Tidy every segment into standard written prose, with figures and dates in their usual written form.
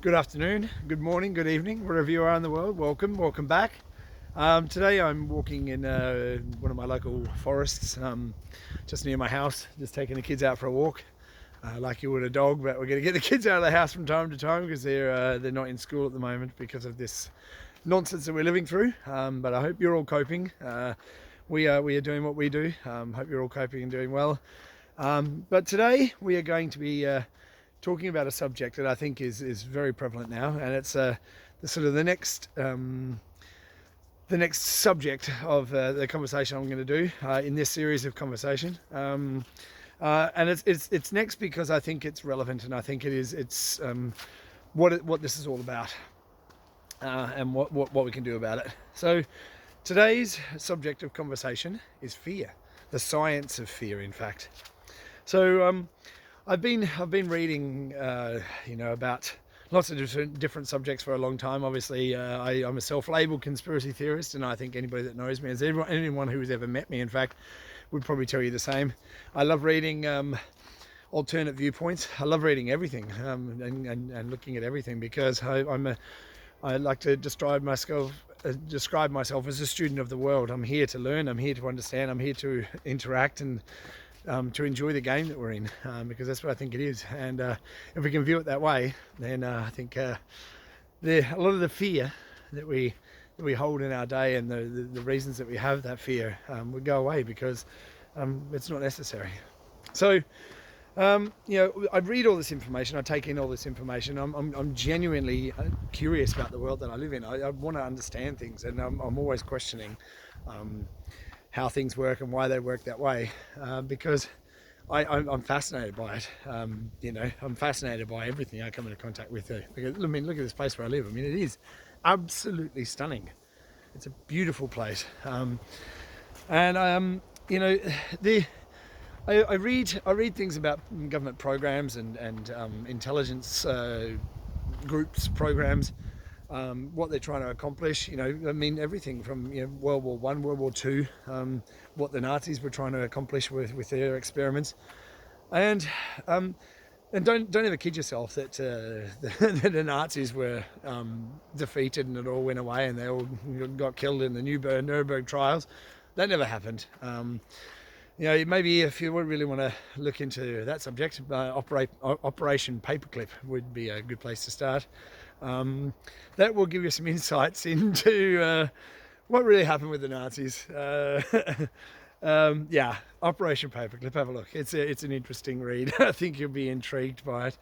Good afternoon, good morning, good evening, wherever you are in the world. Welcome back. Today I'm walking in one of my local forests, just near my house, just taking the kids out for a walk, like you would a dog. But we're going to get the kids out of the house from time to time because they're not in school at the moment because of this nonsense that we're living through. But I hope you're all coping. We are doing what we do. Hope you're all coping and doing well. But today we are going to be talking about a subject that I think is very prevalent now, and it's the next subject of the conversation I'm going to do in this series of conversation. And it's next because I think it's relevant, and I think it's what this is all about, and what we can do about it. So today's subject of conversation is fear, the science of fear, in fact. So I've been reading, about lots of different subjects for a long time. Obviously, I'm a self-labeled conspiracy theorist, and I think anybody that knows me, as anyone who has ever met me, in fact, would probably tell you the same. I love reading alternate viewpoints. I love reading everything and looking at everything because I like to describe myself as a student of the world. I'm here to learn. I'm here to understand. I'm here to interact and to enjoy the game that we're in, because that's what I think it is. And if we can view it that way, then I think a lot of the fear that we hold in our day and the reasons that we have that fear would go away because it's not necessary. So I read all this information, I take in all this information. I'm genuinely curious about the world that I live in. I want to understand things, and I'm always questioning how things work and why they work that way, because I'm fascinated by it. I'm fascinated by everything I come into contact with. Look at this place where I live. I mean, it is absolutely stunning. It's a beautiful place, and I read things about government programs and intelligence groups programs. What they're trying to accomplish, everything from World War I, World War II, what the Nazis were trying to accomplish with their experiments, and don't ever kid yourself that the Nazis were defeated and it all went away and they all got killed in the Nuremberg trials. That never happened. Maybe if you really want to look into that subject, Operation Paperclip would be a good place to start. That will give you some insights into what really happened with the Nazis. Operation Paperclip, have a look. It's an interesting read. I think you'll be intrigued by it.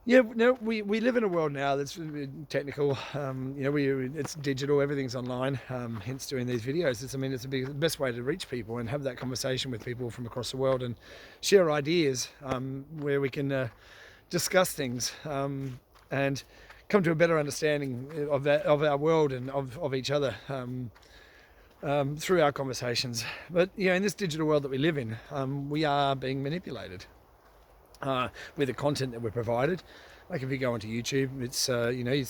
We live in a world now that's technical. It's digital. Everything's online. Hence doing these videos. It's the best way to reach people and have that conversation with people from across the world and share ideas where we can discuss things and come to a better understanding of our world and of each other through our conversations. But in this digital world that we live in, we are being manipulated with the content that we're provided. Like if you go onto YouTube, it's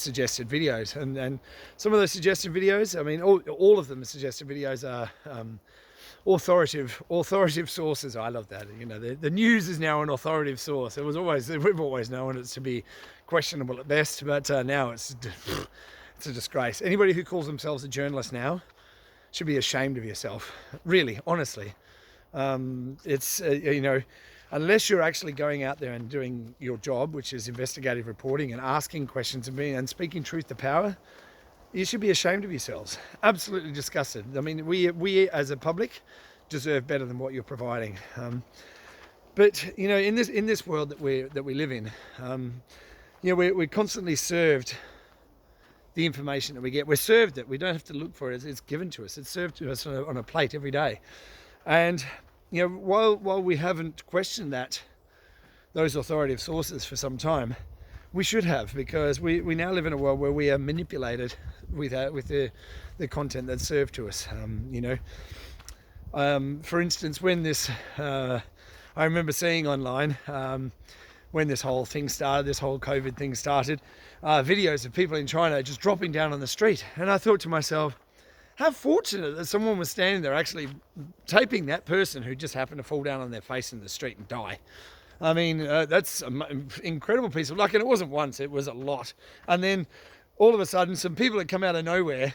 suggested videos, and some of those suggested videos, all of them suggested videos are authoritative sources. I love that. The news is now an authoritative source. We've always known it to be questionable at best, but now it's a disgrace. Anybody who calls themselves a journalist now should be ashamed of yourself. Really, honestly, unless you're actually going out there and doing your job, which is investigative reporting and asking questions and speaking truth to power, you should be ashamed of yourselves. Absolutely disgusted. We as a public deserve better than what you're providing. But in this world that we live in, we're constantly served the information that we get. We're served it. We don't have to look for it. It's given to us. It's served to us on a plate every day. And while we haven't questioned those authoritative sources for some time, we should have, because we now live in a world where we are manipulated with the content that's served to us. For instance, when this, I remember seeing online when this whole COVID thing started, videos of people in China just dropping down on the street, and I thought to myself, how fortunate that someone was standing there actually taping that person who just happened to fall down on their face in the street and die. I mean, that's an incredible piece of luck. And it wasn't once, it was a lot. And then all of a sudden, some people had come out of nowhere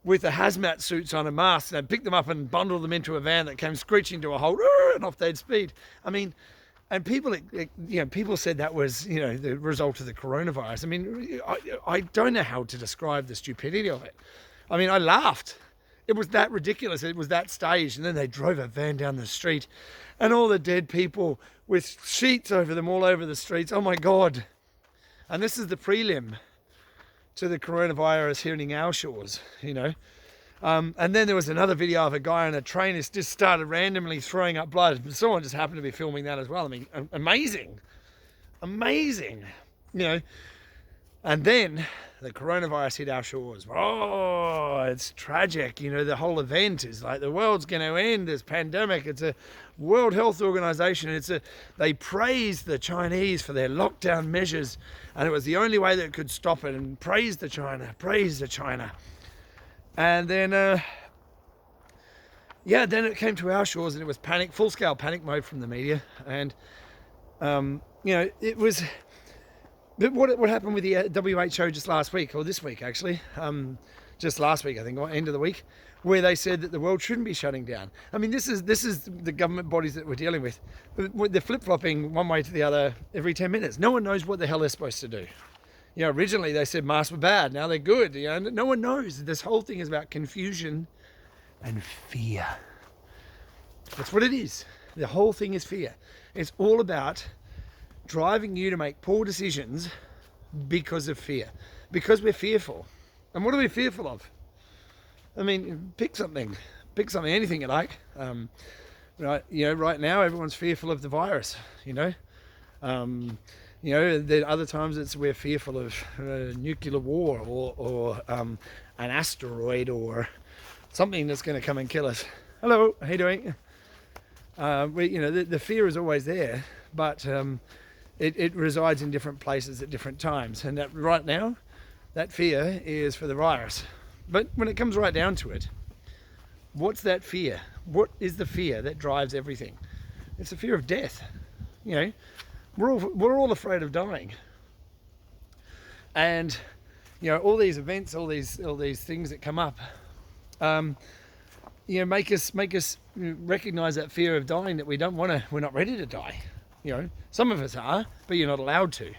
with the hazmat suits on and masks, and picked them up and bundled them into a van that came screeching to a halt, and off they'd speed. I mean, and people, people said that was, the result of the coronavirus. I mean, I don't know how to describe the stupidity of it. I mean, I laughed. It was that ridiculous. It was that stage. And then they drove a van down the street, and all the dead people with sheets over them all over the streets. Oh my God. And this is the prelim to the coronavirus hitting our shores, And then there was another video of a guy on a train who just started randomly throwing up blood. Someone just happened to be filming that as well. I mean, amazing. And then the coronavirus hit our shores. Oh, it's tragic. The whole event is like the world's going to end. This pandemic. It's a World Health Organization. They praised the Chinese for their lockdown measures, and it was the only way that could stop it. And praise the China. And then, then it came to our shores, and it was full-scale panic mode from the media. And it was. But what happened with the WHO just last week, or this week actually, just last week I think, or end of the week, where they said that the world shouldn't be shutting down. I mean, this is the government bodies that we're dealing with. They're flip-flopping one way to the other every 10 minutes. No one knows what the hell they're supposed to do. Originally they said masks were bad, now they're good. No one knows. This whole thing is about confusion and fear. That's what it is. The whole thing is fear. It's all about driving you to make poor decisions because of fear, because we're fearful. And what are we fearful of? I mean, pick something, anything you like. Right now everyone's fearful of the virus. There are other times we're fearful of nuclear war or an asteroid or something that's going to come and kill us. Hello, how you doing? The fear is always there, but it resides in different places at different times. And that right now, that fear is for the virus. But when it comes right down to it, what's that fear? What is the fear that drives everything? It's the fear of death. We're all afraid of dying. And all these events, all these things that come up, make us recognize that fear of dying, that we're not ready to die. Some of us are, but you're not allowed to.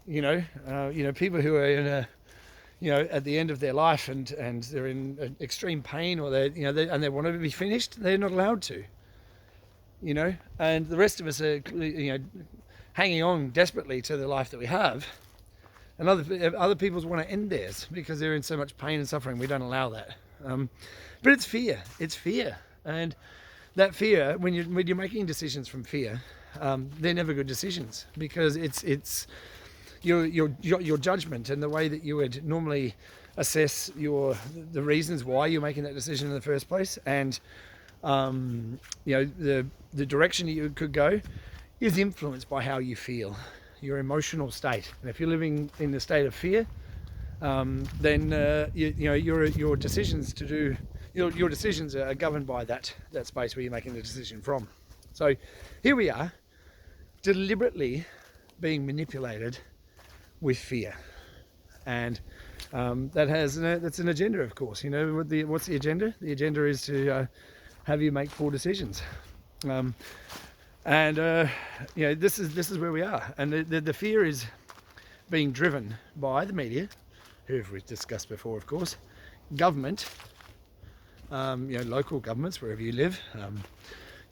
People who are in at the end of their life and they're in extreme pain, or they want to be finished, they're not allowed to. And the rest of us are, hanging on desperately to the life that we have. And other people want to end theirs because they're in so much pain and suffering. We don't allow that. But it's fear. And that fear, when you're making decisions from fear, they're never good decisions, because it's your judgment and the way that you would normally assess the reasons why you're making that decision in the first place, and the direction that you could go is influenced by how you feel, your emotional state. And if you're living in the state of fear, then your decisions your decisions are governed by that space where you're making the decision from. So here we are, deliberately being manipulated with fear, and that's an agenda, of course. What's the agenda? The agenda is to have you make poor decisions, this is where we are, and the fear is being driven by the media, who we've discussed before, of course, government, local governments wherever you live.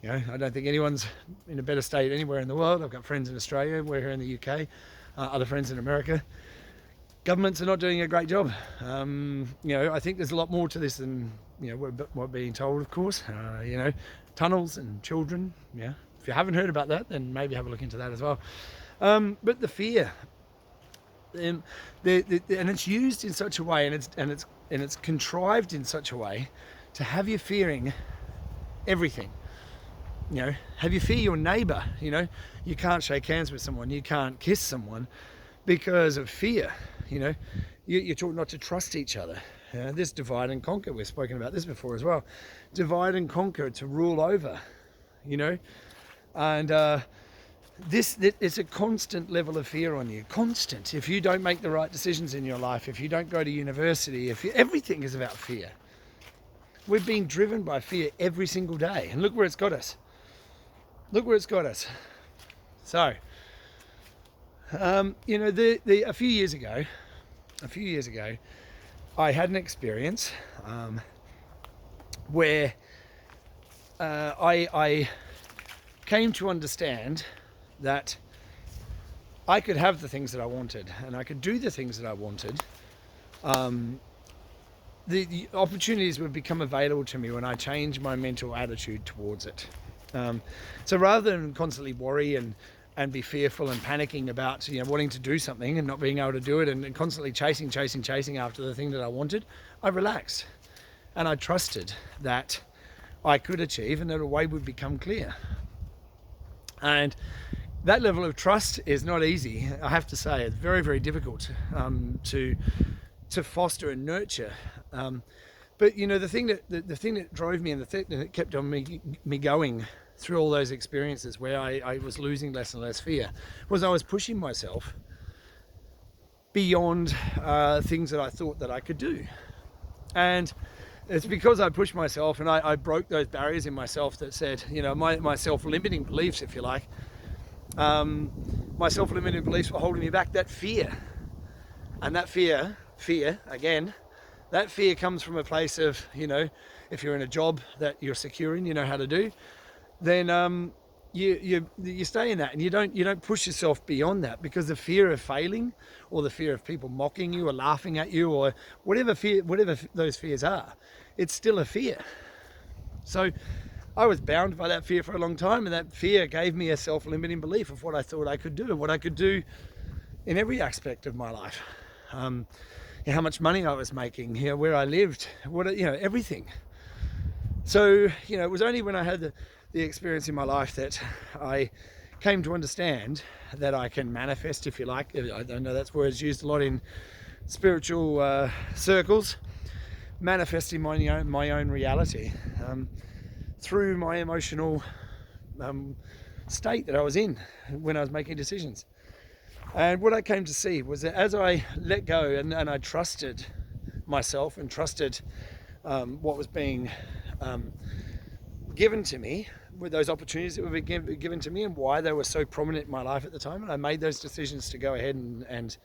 I don't think anyone's in a better state anywhere in the world. I've got friends in Australia, we're here in the UK, other friends in America. Governments are not doing a great job. I think there's a lot more to this than we're being told, of course. Tunnels and children. Yeah, if you haven't heard about that, then maybe have a look into that as well. But the fear, and it's used in such a way, and it's contrived in such a way to have you fearing everything. Have you fear your neighbor. You can't shake hands with someone, you can't kiss someone because of fear. You're taught not to trust each other. This divide and conquer, we've spoken about this before as well. Divide and conquer, to rule over, and it's a constant level of fear on you, constant. If you don't make the right decisions in your life, if you don't go to university, everything is about fear. We're being driven by fear every single day, and look where it's got us. Look where it's got us. So, a few years ago, I had an experience where I came to understand that I could have the things that I wanted and I could do the things that I wanted. The opportunities would become available to me when I changed my mental attitude towards it. So rather than constantly worry and be fearful and panicking about wanting to do something and not being able to do it and constantly chasing after the thing that I wanted, I relaxed and I trusted that I could achieve and that a way would become clear. And that level of trust is not easy. I have to say, it's very, very difficult to foster and nurture. But the thing that drove me and the thing that kept on me going through all those experiences where I was losing less and less fear was I was pushing myself beyond things that I thought that I could do. And it's because I pushed myself and I broke those barriers in myself that said, my self-limiting beliefs, if you like, my self-limiting beliefs were holding me back. That fear, and that fear again, that fear comes from a place of, if you're in a job that you're secure in, you know how to do, then you stay in that and you don't push yourself beyond that, because the fear of failing or the fear of people mocking you or laughing at you or whatever those fears are, it's still a fear. So I was bound by that fear for a long time, and that fear gave me a self-limiting belief of what I thought I could do and what I could do in every aspect of my life. How much money I was making, where I lived, everything. So, it was only when I had the experience in my life that I came to understand that I can manifest, if you like. I don't know, that's words used a lot in spiritual circles. Manifesting my own reality through my emotional state that I was in when I was making decisions. And what I came to see was that as I let go and I trusted myself and trusted what was being given to me, with those opportunities that were given to me and why they were so prominent in my life at the time, and I made those decisions to go ahead and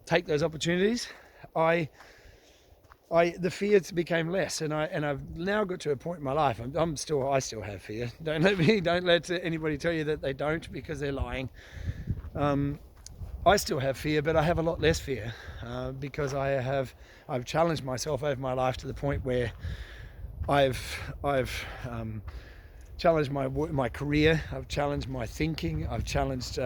take those opportunities, the fears became less, and I've now got to a point in my life. I still have fear. Don't let anybody tell you that they don't, because they're lying. I still have fear, but I have a lot less fear because I've challenged myself over my life to the point where I've challenged my career. I've challenged my thinking. I've challenged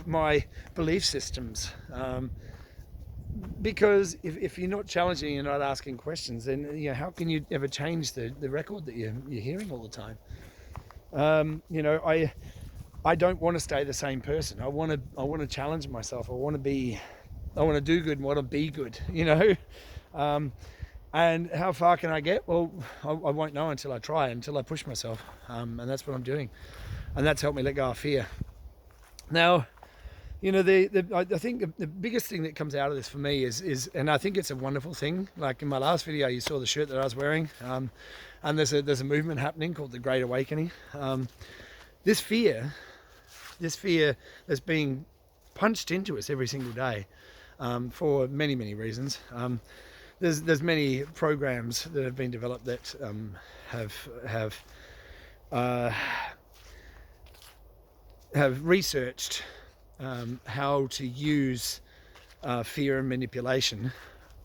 my belief systems, because if you're not challenging, you're not asking questions, then how can you ever change the record that you're hearing all the time? I don't want to stay the same person. I want to challenge myself. I want to do good and want to be good. And how far can I get? Well, I won't know until I try, until I push myself, and that's what I'm doing, and that's helped me let go of fear. Now, I think the biggest thing that comes out of this for me is, and I think it's a wonderful thing. Like in my last video, you saw the shirt that I was wearing, and there's a movement happening called the Great Awakening. This fear that's being punched into us every single day, for many, many reasons. There's many programs that have been developed that have researched how to use fear and manipulation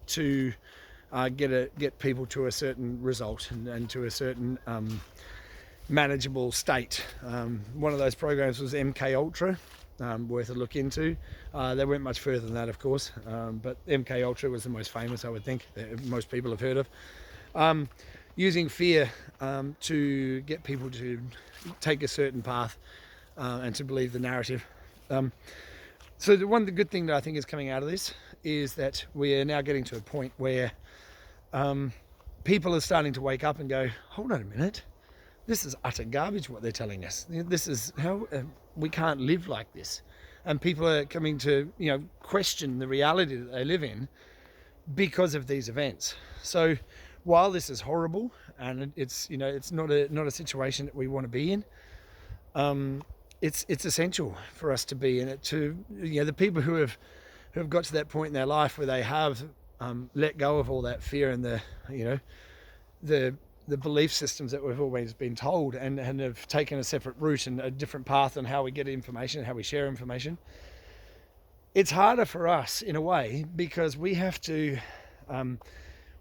to get people to a certain result and to a certain manageable state. One of those programs was MK Ultra, worth a look into. They went much further than that, of course, but MK Ultra was the most famous, I would think, that most people have heard of. Using fear to get people to take a certain path and to believe the narrative. So the good thing that I think is coming out of this is that we are now getting to a point where people are starting to wake up and go, hold on a minute, this is utter garbage what they're telling us. This is how we can't live like this. And people are coming to, question the reality that they live in because of these events. So while this is horrible and it's not a situation that we want to be in, it's essential for us to be in it. To the people who have got to that point in their life where they have let go of all that fear and the belief systems that we've always been told, and have taken a separate route and a different path on how we get information, how we share information. It's harder for us in a way because we have to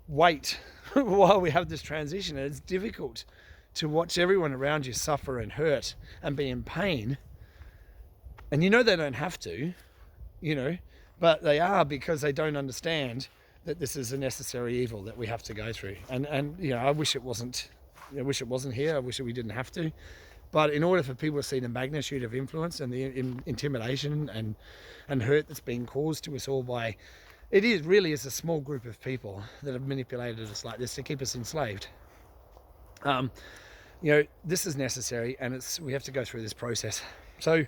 wait while we have this transition. And it's difficult to watch everyone around you suffer and hurt and be in pain. And they don't have to, but they are, because they don't understand that this is a necessary evil that we have to go through. And I wish it wasn't. I wish it wasn't here. I wish that we didn't have to. But in order for people to see the magnitude of influence and the intimidation and hurt that's being caused to us all by, it is a small group of people that have manipulated us like this to keep us enslaved. This is necessary, and we have to go through this process. So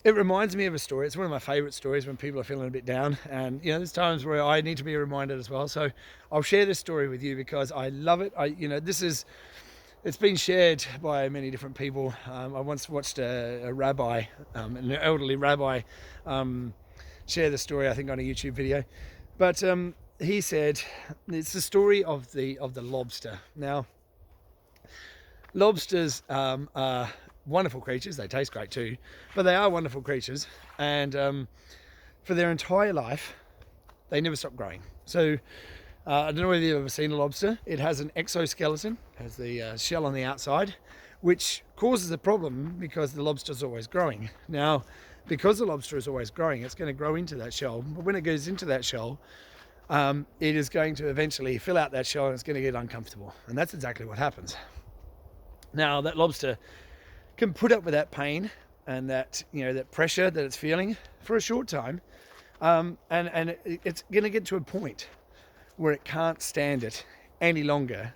it reminds me of a story. It's one of my favorite stories when people are feeling a bit down, and there's times where I need to be reminded as well. So I'll share this story with you because I love it. It's been shared by many different people. I once watched a rabbi, an elderly rabbi, share the story, I think, on a YouTube video. But he said it's the story of the lobster. Now, lobsters are wonderful creatures. They taste great too, but they are wonderful creatures. And for their entire life, they never stop growing. So I don't know whether you've ever seen a lobster. It has an exoskeleton, has the shell on the outside, which causes a problem because the lobster's always growing. Now, because the lobster is always growing, it's going to grow into that shell. But when it goes into that shell, it is going to eventually fill out that shell and it's going to get uncomfortable. And that's exactly what happens. Now, that lobster can put up with that pain and that pressure that it's feeling for a short time, and it's going to get to a point where it can't stand it any longer,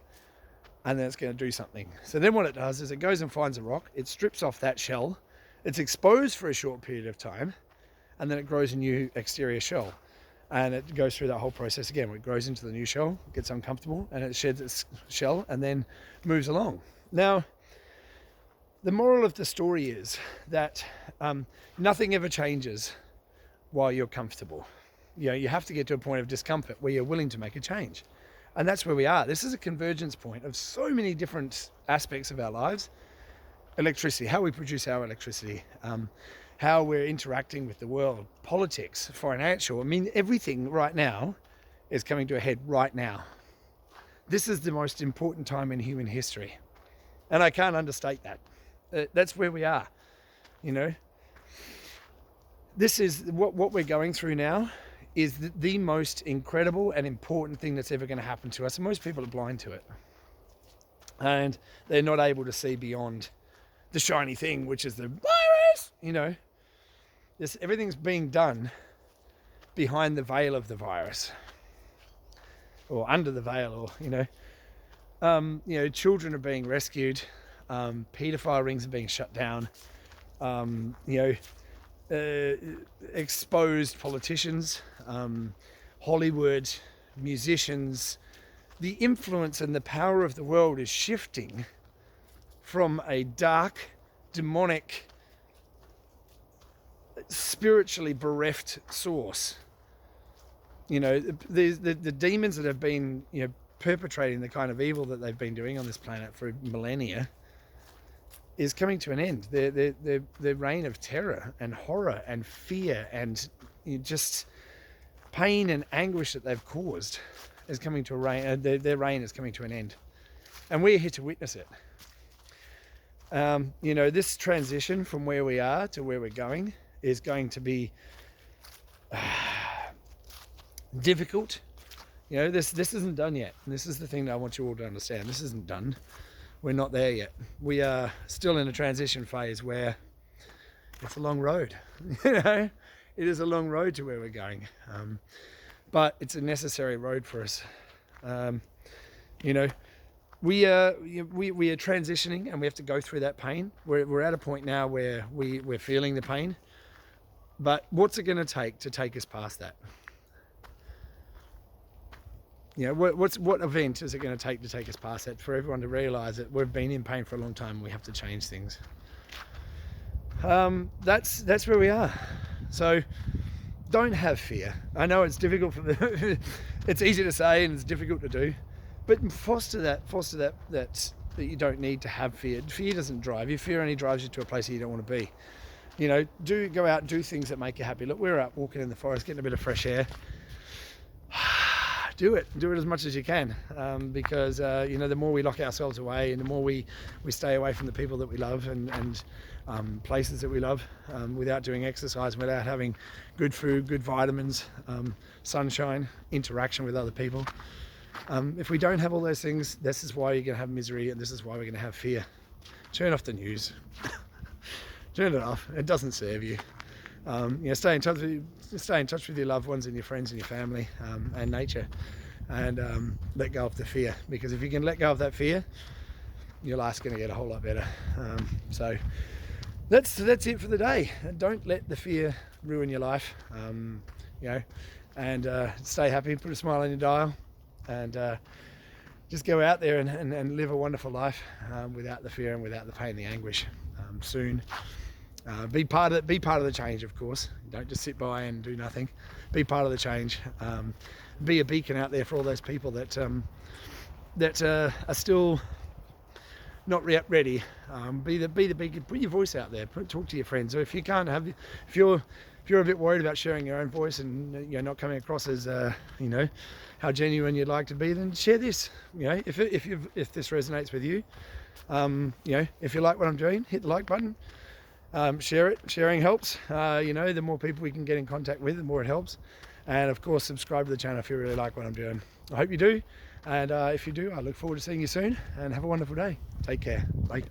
and then it's going to do something. So then what it does is it goes and finds a rock, it strips off that shell, it's exposed for a short period of time, and then it grows a new exterior shell. And it goes through that whole process again, where it grows into the new shell, gets uncomfortable, and it sheds its shell and then moves along. Now, the moral of the story is that nothing ever changes while you're comfortable. You have to get to a point of discomfort where you're willing to make a change. And that's where we are. This is a convergence point of so many different aspects of our lives. Electricity, how we produce our electricity, how we're interacting with the world, politics, financial. I mean, everything right now is coming to a head right now. This is the most important time in human history. And I can't understate that. That's where we are, This is what we're going through now is the most incredible and important thing that's ever going to happen to us. And most people are blind to it. And they're not able to see beyond the shiny thing, which is the virus, everything's being done behind the veil of the virus, or under the veil, or, children are being rescued, paedophile rings are being shut down, exposed politicians, Hollywood, musicians. The influence and the power of the world is shifting from a dark, demonic, spiritually bereft source. The demons that have been, perpetrating the kind of evil that they've been doing on this planet for millennia is coming to an end. Their reign of terror and horror and fear and just pain and anguish that they've caused is coming to a reign. Their reign is coming to an end, and we're here to witness it. This transition from where we are to where we're going is going to be difficult. This isn't done yet. And this is the thing that I want you all to understand. This isn't done. We're not there yet. We are still in a transition phase where it's a long road. It is a long road to where we're going. But it's a necessary road for us. You know, we are transitioning, and we have to go through that pain. We're at a point now where we're feeling the pain, but what's it going to take us past that? You know, what event is it going to take us past that, for everyone to realise that we've been in pain for a long time and we have to change things? That's where we are. So don't have fear. I know it's difficult it's easy to say and it's difficult to do, but foster that you don't need to have fear. Fear doesn't drive you. Fear only drives you to a place you don't want to be. You know, go out, do things that make you happy. Look, we're out walking in the forest, getting a bit of fresh air. Do it as much as you can, because you know, the more we lock ourselves away and the more we stay away from the people that we love and places that we love, without doing exercise, without having good food, good vitamins, sunshine, interaction with other people, if we don't have all those things, this is why you're going to have misery, and this is why we're going to have fear. Turn off the news. Turn it off. It doesn't serve you. You know, stay in touch with your loved ones and your friends and your family, and nature, and let go of the fear, because if you can let go of that fear, your life's going to get a whole lot better. So that's it for the day. Don't let the fear ruin your life. You know, and stay happy, put a smile on your dial, and just go out there and live a wonderful life, without the fear and without the pain and the anguish. Soon. Be part of the change, of course. Don't just sit by and do nothing. Be part of the change. Be a beacon out there for all those people that are still not ready. Be the beacon. Put your voice out there. Talk to your friends. Or if you can't have, if you're a bit worried about sharing your own voice and you're not coming across as you know, how genuine you'd like to be, then share this. You know, if this resonates with you, you know, if you like what I'm doing, hit the like button. Share it. Sharing helps. You know, the more people we can get in contact with, the more it helps. And of course, subscribe to the channel if you really like what I'm doing. I hope you do. And if you do, I look forward to seeing you soon, and have a wonderful day. Take care. Bye.